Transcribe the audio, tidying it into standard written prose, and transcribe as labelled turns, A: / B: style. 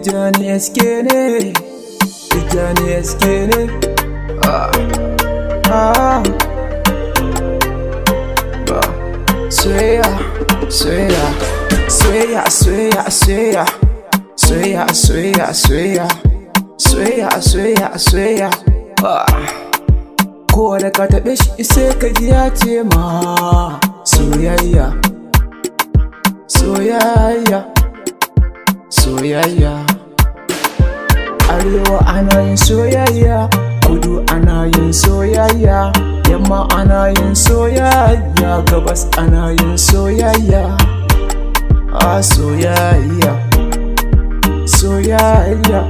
A: Tijjani eskene, Tijjani eskene. Soyayya, soyayya, soyayya, soyayya, soyayya, soyayya, soyayya, soyayya, soyayya, soyayya, soyayya. Ko da ka taɓe shi sai ka ji ya ce ma soyayya, soyayya, soyayya. Arewa ana yin soyayya, kudu ana yin soyayya, yamma ana yin soyayya, gabas ana yin soyayya. Soyayya, soyayya.